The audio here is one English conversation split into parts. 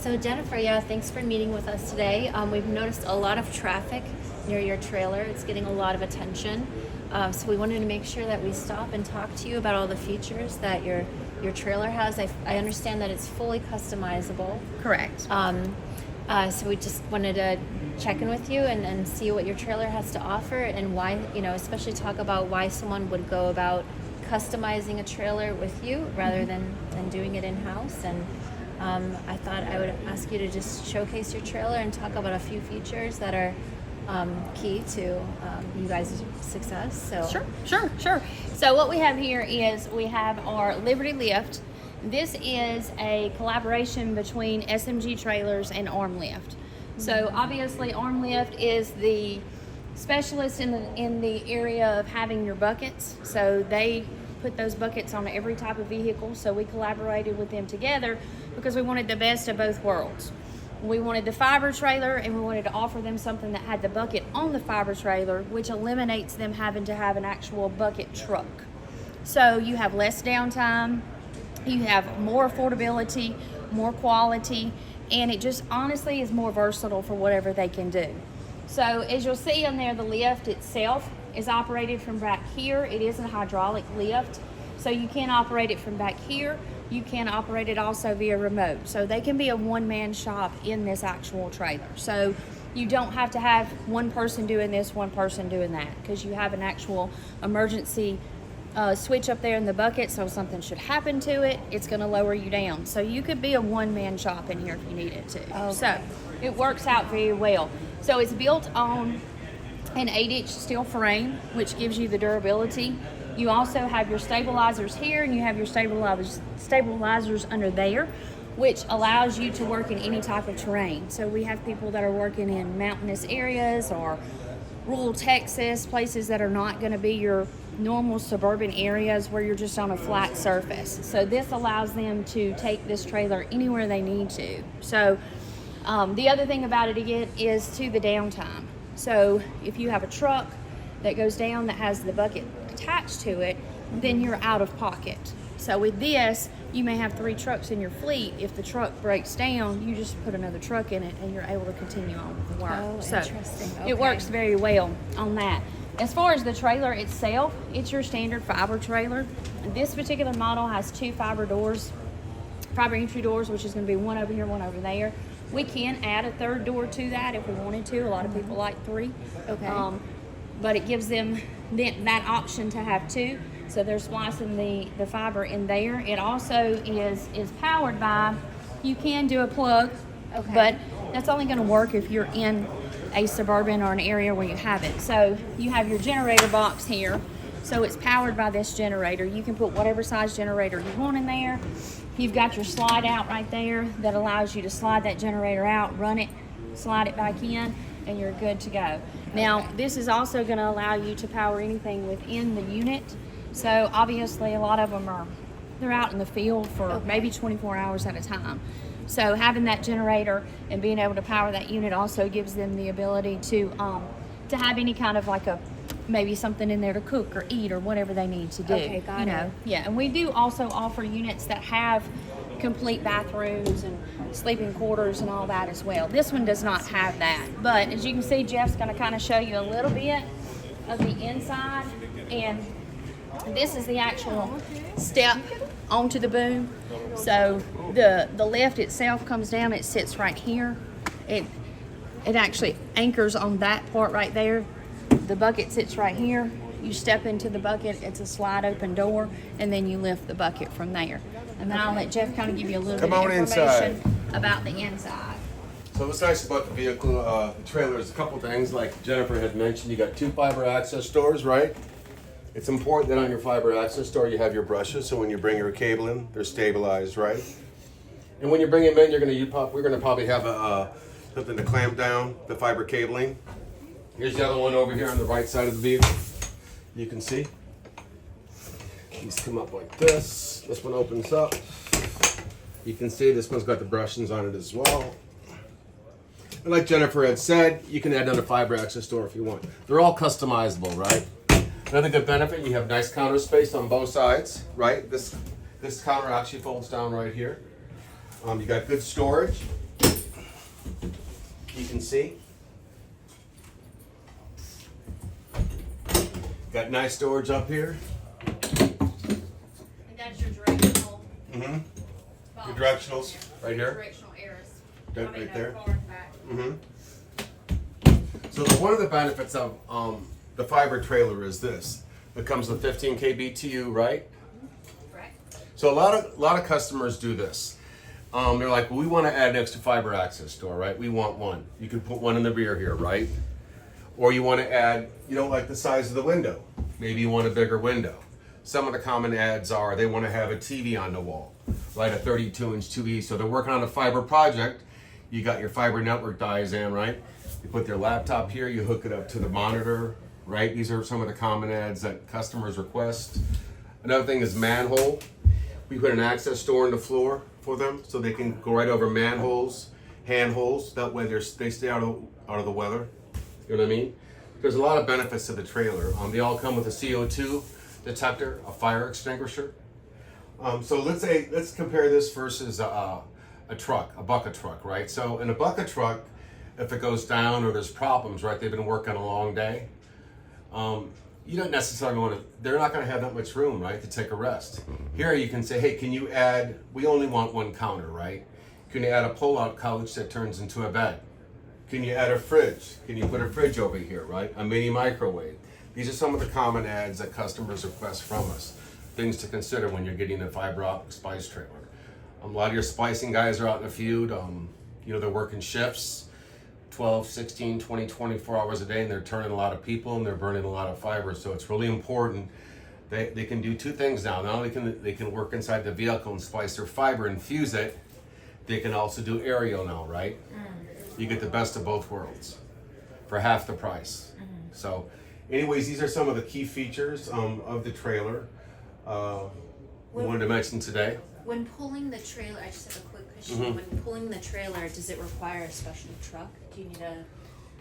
So Jennifer, yeah, thanks for meeting with us today. We've noticed a lot of traffic near your trailer. It's getting a lot of attention. So we wanted to make sure that we stop and talk to you about all the features that your trailer has. I understand that it's fully customizable. Correct. So we just wanted to check in with you and see what your trailer has to offer and why, especially talk about why someone would go about customizing a trailer with you rather than doing it in-house. And I thought I would ask you to just showcase your trailer and talk about a few features that are key to you guys' success. So Sure. So what we have here is we have our Liberty Lift. This is a collaboration between SMG Trailers and Arm Lift. So obviously Arm Lift is the specialist in the area of having your buckets. So they put those buckets on every type of vehicle. So we collaborated with them together because we wanted the best of both worlds. We wanted the fiber trailer and we wanted to offer them something that had the bucket on the fiber trailer, which eliminates them having to have an actual bucket truck. So you have less downtime, you have more affordability, more quality, and it just honestly is more versatile for whatever they can do. So as you'll see on there, the lift itself is operated from back here. It is a hydraulic lift, so you can operate it from back here. You can operate it also via remote. So they can be a one-man shop in this actual trailer. So you don't have to have one person doing this, one person doing that, because you have an actual emergency switch up there in the bucket, so if something should happen to it, it's going to lower you down. So you could be a one-man shop in here if you needed to. Okay. So it works out very well. So it's built on an 8-inch steel frame, which gives you the durability. You also have your stabilizers here, and you have your stabilizers under there, which allows you to work in any type of terrain. So we have people that are working in mountainous areas or rural Texas, places that are not going to be your normal suburban areas where you're just on a flat surface. So this allows them to take this trailer anywhere they need to. So the other thing about it again is to the downtime. So if you have a truck that goes down that has the bucket attached to it, then you're out of pocket. So with this, you may have 3 trucks in your fleet. If the truck breaks down, you just put another truck in it and you're able to continue on with the work. Oh, so interesting. Okay. It works very well on that. As far as the trailer itself, it's your standard fiber trailer. This particular model has 2 fiber entry doors, which is going to be one over here, one over there. We can add a 3rd door to that if we wanted to. A lot of people like 3. Okay. But it gives them that option to have 2. So they're splicing the fiber in there. It also is powered by, you can do a plug, Okay. but that's only going to work if you're in a suburban or an area where you have it. So you have your generator box here. So it's powered by this generator. You can put whatever size generator you want in there. You've got your slide out right there that allows you to slide that generator out, run it, slide it back in, and you're good to go. Now, this is also going to allow you to power anything within the unit. So obviously a lot of them they're out in the field for maybe 24 hours at a time. So having that generator and being able to power that unit also gives them the ability to have any kind of maybe something in there to cook or eat or whatever they need to do. Okay, got it. Yeah, and we do also offer units that have complete bathrooms and sleeping quarters and all that as well. This one does not have that, but as you can see, Jeff's going to kind of show you a little bit of the inside, and this is the actual step onto the boom. So the lift itself comes down, it sits right here. It actually anchors on that part right there. The bucket sits right here. You step into the bucket, it's a slide open door, and then you lift the bucket from there. And then I'll let Jeff kind of give you a little bit of information about the inside. So what's nice about the vehicle, the trailer, is a couple things. Like Jennifer had mentioned, you got 2 fiber access doors, right? It's important that on your fiber access door you have your brushes, so when you bring your cable in, they're stabilized, right? And when you bring them in, we're gonna probably have something to clamp down the fiber cabling. Here's the other one over here on the right side of the vehicle. You can see. These come up like this. This one opens up. You can see this one's got the brushings on it as well. And like Jennifer had said, you can add another fiber access door if you want. They're all customizable, right? Another good benefit, you have nice counter space on both sides, right? This counter actually folds down right here. You got good storage. you can see. Got nice storage up here. And that's your directional. Mm-hmm. box Your directionals right here. Directional arrows. That right there. Forward and back. Mm-hmm. So one of the benefits of the fiber trailer is this. It comes with 15 kBTU, right? Correct. So a lot of customers do this. They're like, well, we want to add an extra fiber access door, right? We want one. You can put one in the rear here, right? Or you want to add, you don't like the size of the window. Maybe you want a bigger window. Some of the common ads are they want to have a TV on the wall, right? A 32-inch TV. So they're working on a fiber project. You got your fiber network diagram, right? You put their laptop here, you hook it up to the monitor, right? These are some of the common ads that customers request. Another thing is manhole. We put an access door in the floor for them so they can go right over manholes, handholds. That way they stay out of the weather. You know what I mean? There's a lot of benefits to the trailer. They all come with a CO2 detector, a fire extinguisher. So let's compare this versus a truck, a bucket truck, right? So in a bucket truck, if it goes down or there's problems, right? They've been working a long day. You don't necessarily want to, they're not going to have that much room, right, to take a rest. Here you can say, hey, can you add, we only want one counter, right? Can you add a pull-out couch that turns into a bed? Can you add a fridge? Can you put a fridge over here, right? A mini microwave. These are some of the common ads that customers request from us. Things to consider when you're getting a fiber optic splice trailer. A lot of your splicing guys are out in the field. You know, they're working shifts, 12, 16, 20, 24 hours a day, and they're turning a lot of people and they're burning a lot of fiber. So it's really important. They can do two things now. Not only can they can work inside the vehicle and splice their fiber and fuse it, they can also do aerial now, right? You get the best of both worlds for half the price. So anyways, these are some of the key features of the trailer we wanted to mention today. When pulling the trailer, I just have a quick question. When pulling the trailer, does it require a special truck? Do you need a...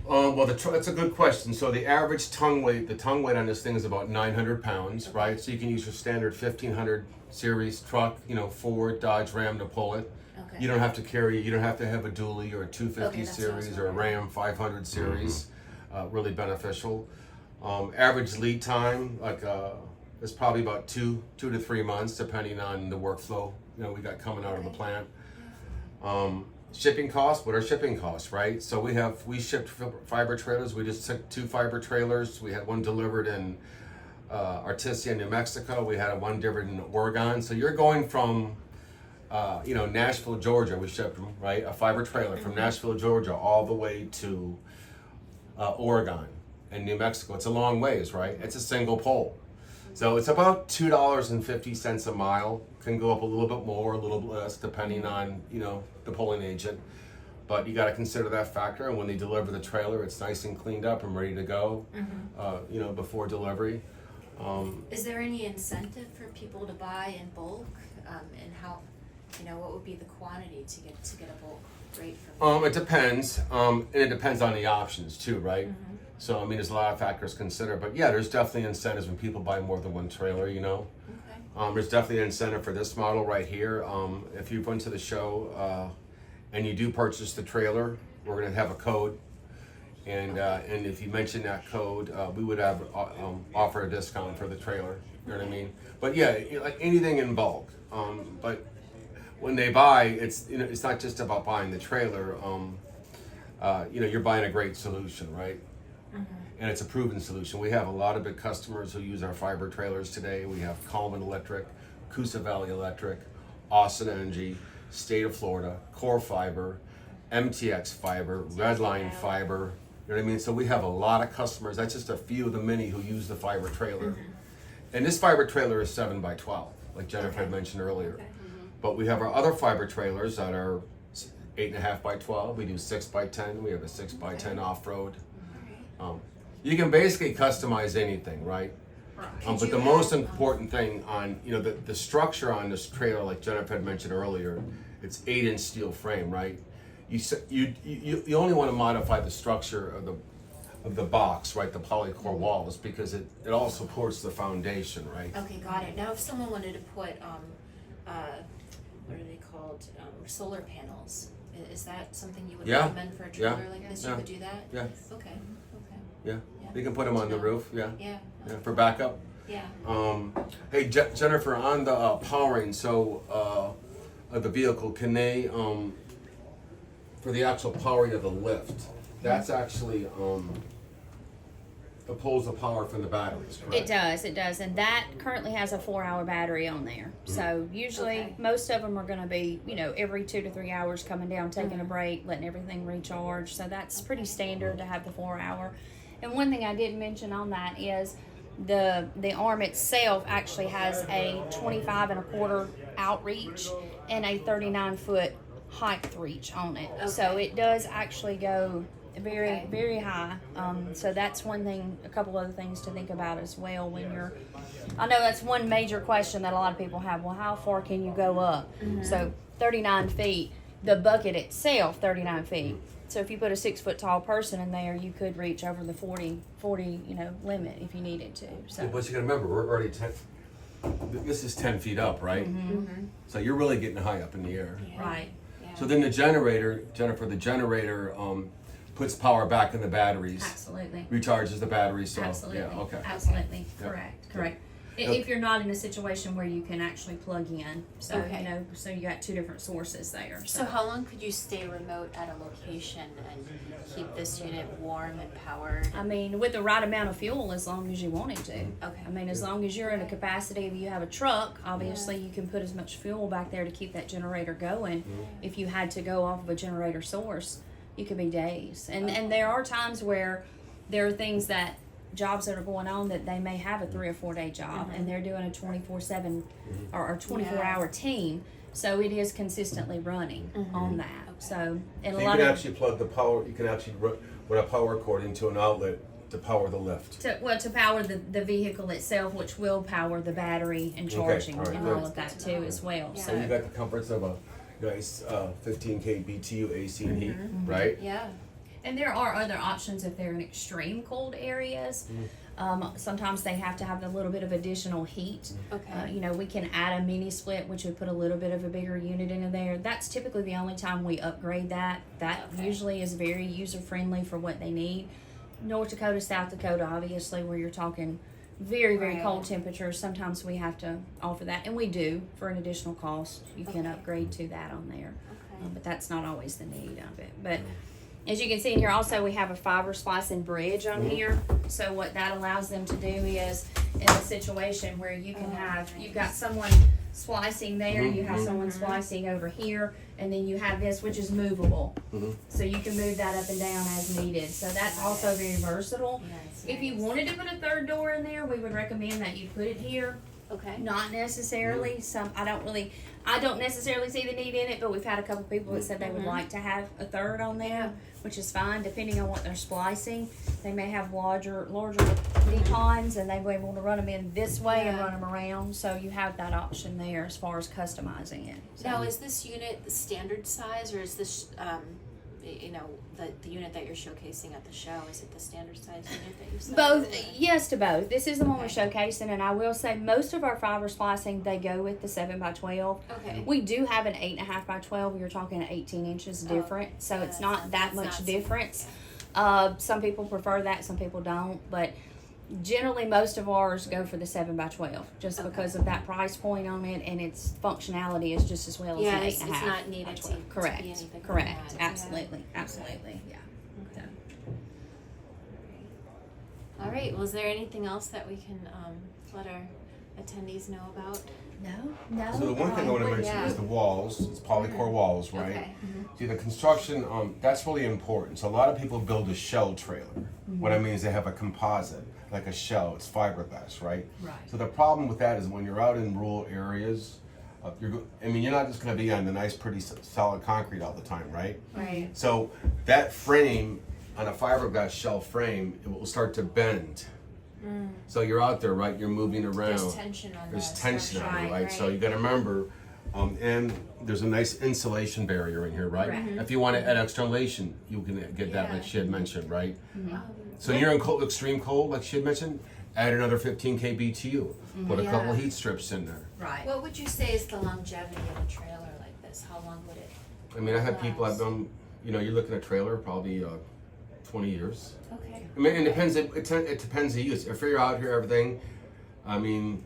Well, that's a good question. So the average tongue weight on this thing is about 900 pounds, right? So you can use your standard 1500 series truck, you know, Ford, Dodge, Ram to pull it. Okay. You don't have to carry, you don't have to have a dually or a 250 Okay, that's what I was series or a wondering. Ram 500 series. Really beneficial. Average lead time, is probably about two to 3 months, depending on the workflow, you know, we got coming out of the plant. Shipping costs, what are shipping costs, right? So we shipped fiber trailers. We just took 2 fiber trailers. We had one delivered in Artesia, New Mexico. We had one delivered in Oregon. So you're going from, you know, Nashville, Georgia. We shipped them, right? A fiber trailer from Nashville, Georgia, all the way to Oregon and New Mexico. It's a long ways, right? It's a single pole. So it's about $2.50 a mile. Can go up a little bit more, a little bit less, depending on, you know, the pulling agent. But you got to consider that factor. And when they deliver the trailer, it's nice and cleaned up and ready to go, you know, before delivery. Is there any incentive for people to buy in bulk? And how, you know, what would be the quantity to get a bulk rate from? It depends. And it depends on the options too, right? So, I mean, there's a lot of factors to consider. But yeah, there's definitely incentives when people buy more than one trailer, you know. There's definitely an incentive for this model right here. If you went to the show and you do purchase the trailer, we're going to have a code. And if you mention that code, we would have offer a discount for the trailer. You know what I mean? But yeah, like anything in bulk. But when they buy, it's, you know, it's not just about buying the trailer. You know, you're buying a great solution, right? And it's a proven solution. We have a lot of big customers who use our fiber trailers today. We have Coleman Electric, Coosa Valley Electric, Austin Energy, State of Florida, Core Fiber, MTX Fiber, Redline Fiber. You know what I mean? So we have a lot of customers. That's just a few of the many who use the fiber trailer. And this fiber trailer is 7 by 12, like Jennifer had mentioned earlier. But we have our other fiber trailers that are 8.5 by 12. We do 6 by 10. We have a 6 by 10 off-road. You can basically customize anything, right? But the most important thing on, you know, the structure on this trailer, like Jennifer had mentioned earlier, it's 8-inch steel frame, right? You only want to modify the structure of the box, right? The polycore walls, because it all supports the foundation, right? Okay, got it. Now, if someone wanted to put, what are they called, solar panels Is that something you would Yeah. recommend for a trailer like this? Yeah. You would do that? Yeah. Okay. Yeah. Yeah. You can put them on the No. roof. Yeah. Yeah. For backup. Yeah. Hey Jennifer, on the powering, of the vehicle, can they for the actual powering of the lift? That's actually it pulls the power from the batteries, correct? It does, and that currently has a 4-hour battery on there. So usually, Okay. most of them are going to be, every 2 to 3 hours coming down, taking a break, letting everything recharge. So that's pretty standard to have the 4-hour. And one thing I didn't mention on that is the arm itself actually has a 25 1/4 outreach and a 39-foot height reach on it. So it does actually go very, very high. So that's one thing, a couple other things to think about as well when you're, I know that's one major question that a lot of people have. Well, how far can you go up? So 39 feet, the bucket itself, 39 feet. So if you put a 6 foot tall person in there, you could reach over the 40 limit if you needed to. So. Yeah, but you gotta remember, we're already 10, this is 10 feet up, right? So you're really getting high up in the air. Yeah. Right. Yeah. So then the generator, Jennifer, puts power back in the batteries. Absolutely. Recharges the batteries, so, Absolutely. yeah, okay. Absolutely. Yep. Correct. Yep. If you're not in a situation where you can actually plug in, so Okay. so you got 2 different sources there. So how long could you stay remote at a location and keep this unit warm and powered? I mean, with the right amount of fuel, as long as you wanted to. Okay. I mean, as long as you're in a capacity, if you have a truck, obviously you can put as much fuel back there to keep that generator going. If you had to go off of a generator source, you could be days. And there are times where there are things that jobs that are going on that they may have a 3 or 4 day job and they're doing a 24/7 or 24-hour team, so it is consistently running on that. So and So a you lot can of actually plug the power, you can actually run a power cord into an outlet to power the lift. to power the vehicle itself, which will power the battery and charging all right, and good. all of that too as well. Yeah. So you got the comforts of a nice 15K BTU AC and heat, right? Yeah. And there are other options if they're in extreme cold areas. Sometimes they have to have a little bit of additional heat. Okay. We can add a mini split, which would put a little bit of a bigger unit in there. That's typically the only time we upgrade that. That usually is very user friendly for what they need. North Dakota, South Dakota, obviously, where you're talking very, very cold temperatures, sometimes we have to offer that, and we do for an additional cost. You can upgrade to that on there, but that's not always the need of it. But as you can see in here, also we have a fiber splicing bridge on here. So what that allows them to do is, in a situation where you can have, you've got someone splicing there, you have someone splicing over here, and then you have this, which is movable. So you can move that up and down as needed. So that's also very versatile. If you wanted to put a 3rd door in there, we would recommend that you put it here. Okay. Not necessarily. I don't necessarily see the need in it, but we've had a couple people that said they would like to have a 3rd on there, which is fine depending on what they're splicing. They may have larger declines and they're able to run them in this way and run them around. So you have that option there as far as customizing it. So Now, is this unit the standard size, or is this, the unit that you're showcasing at the show, is it the standard size unit that you sell? both, yes to both. This is the one we're showcasing, and I will say most of our fiber splicing, they go with the 7x12. Okay. We do have an 8.5x12. You're talking 18 inches different, so it's not that much difference. Some people prefer that, some people don't, but generally most of ours go for the 7x12 just because of that price point on it, and its functionality is just as well as an 8.5. It's not needed to correct, be anything correct, like that. absolutely, yeah. Okay. All right. Well, is there anything else that we can let our attendees know about? No. So the one thing I want to mention is the walls. It's polycore walls, right? Okay. See, the construction, that's really important. So a lot of people build a shell trailer. What I mean is they have a composite, like a shell. It's fiberglass, right? Right. So the problem with that is when you're out in rural areas, you're not just going to be on the nice, pretty solid concrete all the time, right? Right. So that frame, on a fiberglass shell frame, it will start to bend. So you're out there, right? You're moving around. There's tension on There's the tension structure. on it, right? So you got to remember, and there's a nice insulation barrier in here, right? Correct. If you want to add externalization, you can get that, like she had mentioned, right? Um, So you're in extreme cold, like she had mentioned, add another 15K BTU. Put a couple Yeah. of heat strips in there. Right. What would you say is the longevity of a trailer like this? How long would it I mean, I had people I've done, you know, you're looking at trailer probably 20 years. Okay. I mean, it depends. It depends the use. If you're out here, everything. I mean,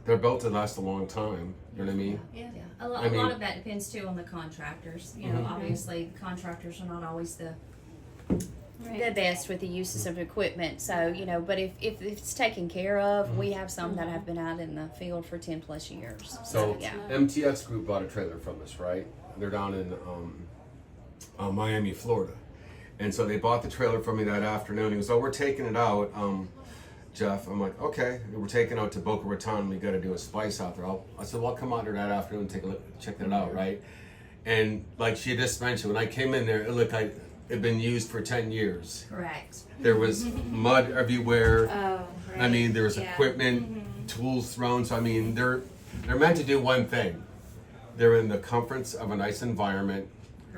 they're built to last a long time. You know what I mean? Yeah. Yeah, I a lot mean- of that depends too on the contractors. You know, obviously contractors are not always the best with the uses of equipment. So, you know, but if it's taken care of, we have some that have been out in the field for 10 plus years. So yeah. MTX Group bought a trailer from us, right? They're down in Miami, Florida, and so they bought the trailer from me that afternoon. He goes, "Oh, we're taking it out, Jeff." I'm like, "Okay, we're taking it out to Boca Raton. We got to do a splice out there." I said, "Well, I'll come out there that afternoon and take a look, check it out, right?" And like she just mentioned, when I came in there, it looked like it had been used for 10 years. Correct. There was mud everywhere. Oh, right. I mean, there was Yeah. equipment, tools thrown. So I mean, they're meant to do one thing. They're in the comforts of a nice environment,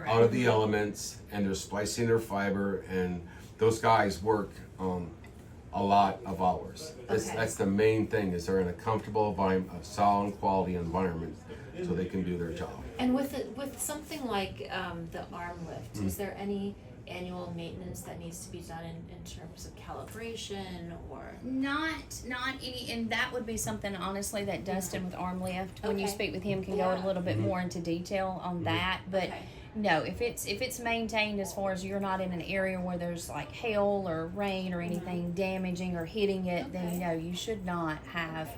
out of the elements, and they're splicing their fiber. And those guys work a lot of hours. Okay. That's the main thing. Is they're in a comfortable environment, a solid quality environment, so they can do their job. And with something like the arm lift, is there any annual maintenance that needs to be done in terms of calibration or? Not any, and that would be something honestly that Dustin with arm lift, when you Okay. speak with him, can go Yeah. a little bit more into detail on that. But Okay. no, if it's maintained as far as you're not in an area where there's like hail or rain or anything damaging or hitting it, then Okay. no, you should not have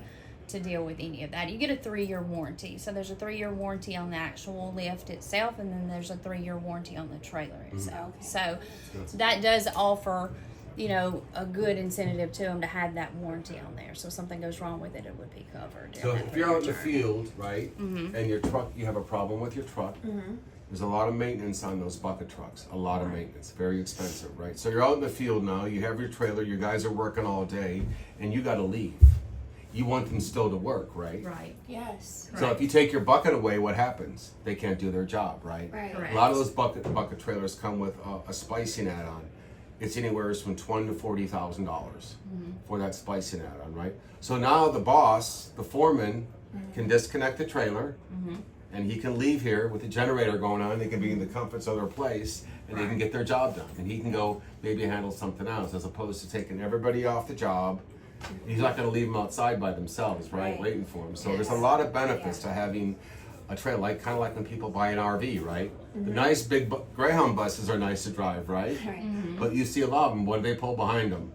to deal with any of that. You get a 3-year warranty. So there's a 3-year warranty on the actual lift itself, and then there's a 3-year warranty on the trailer itself. Okay. So that does offer, you know, a good incentive to them to have that warranty on there. So if something goes wrong with it, it would be covered. So during if that you're out in the term. field, right, and your truck, you have a problem with your truck, there's a lot of maintenance on those bucket trucks, a lot of maintenance, very expensive, right? So you're out in the field now, you have your trailer, you guys are working all day, and you gotta leave. You want them still to work, right? Right. Yes. So if you take your bucket away, what happens? They can't do their job, right? Right. Correct. A lot of those bucket trailers come with a splicing add-on. It's anywhere from $20,000 to $40,000 for that splicing add-on, right? So now the boss, the foreman, can disconnect the trailer, and he can leave here with the generator going on. They can be in the comforts of their place, and they can get their job done. And he can go maybe handle something else, as opposed to taking everybody off the job. He's not going to leave them outside by themselves, right? Right. Waiting for them. So there's a lot of benefits to having a trailer, like kind of like when people buy an RV, right? The nice big Greyhound buses are nice to drive, right? Right. But you see a lot of them. What do they pull behind them?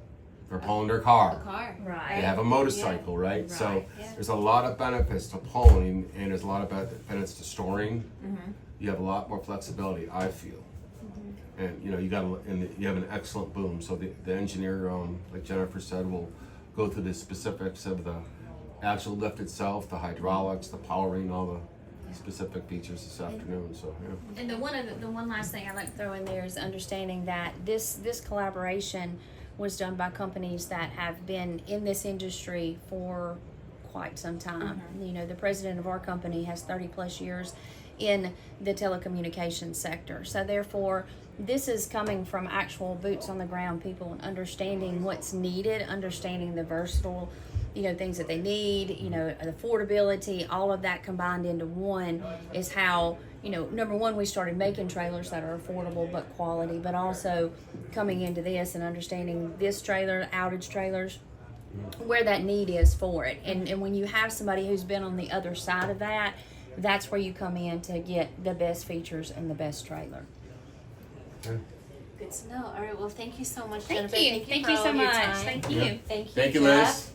They're pulling their car. A car. Right. They have a motorcycle, right? So Right. Yeah. there's a lot of benefits to pulling, and there's a lot of benefits to storing. You have a lot more flexibility, I feel. And you know, you have an excellent boom. So the engineer, like Jennifer said, will go through the specifics of the actual lift itself, the hydraulics, the powering, all the specific features this afternoon. So yeah. And the one last thing I'd like to throw in there is understanding that this collaboration was done by companies that have been in this industry for quite some time. You know, the president of our company has 30 plus years in the telecommunications sector. So therefore, this is coming from actual boots on the ground people and understanding what's needed, understanding the versatile, you know, things that they need, you know, affordability, all of that combined into one is how, you know, number one, we started making trailers that are affordable but quality, but also coming into this and understanding this trailer, outage trailers, where that need is for it. And when you have somebody who's been on the other side of that, that's where you come in to get the best features and the best trailer. Good to know. All right. Well, thank you so much, Thank Jennifer. you. Thank for you all so of your much. time. Thank you. Yeah. Thank you. Thank you, Jeff. Liz.